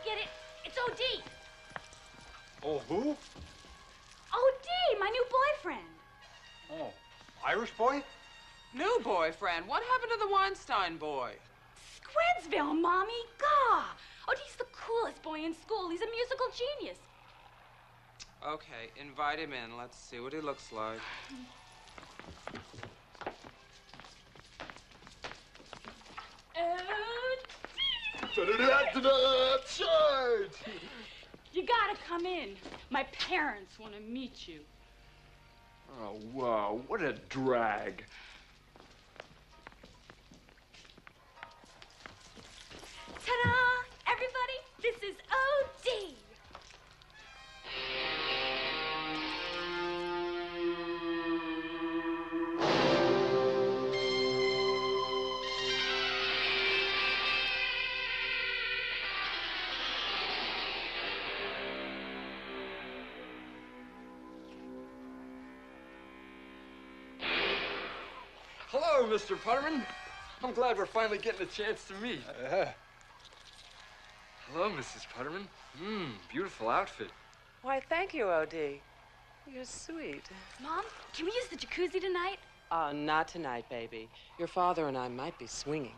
get it. It's O.D. Oh, who? O.D., my new boyfriend. Oh, Irish boy? New boyfriend? What happened to the Weinstein boy? Squidsville, Mommy. Gah! O.D.'s the coolest boy in school. He's a musical genius. Okay, invite him in. Let's see what he looks like. O.D. You gotta come in. My parents want to meet you. Oh, wow, what a drag. Ta-da! Everybody, this is O.D. Hello, Mr. Putterman. I'm glad we're finally getting a chance to meet. Hello, Mrs. Putterman. Beautiful outfit. Why, thank you, O.D. You're sweet. Mom, can we use the jacuzzi tonight? Not tonight, baby. Your father and I might be swinging.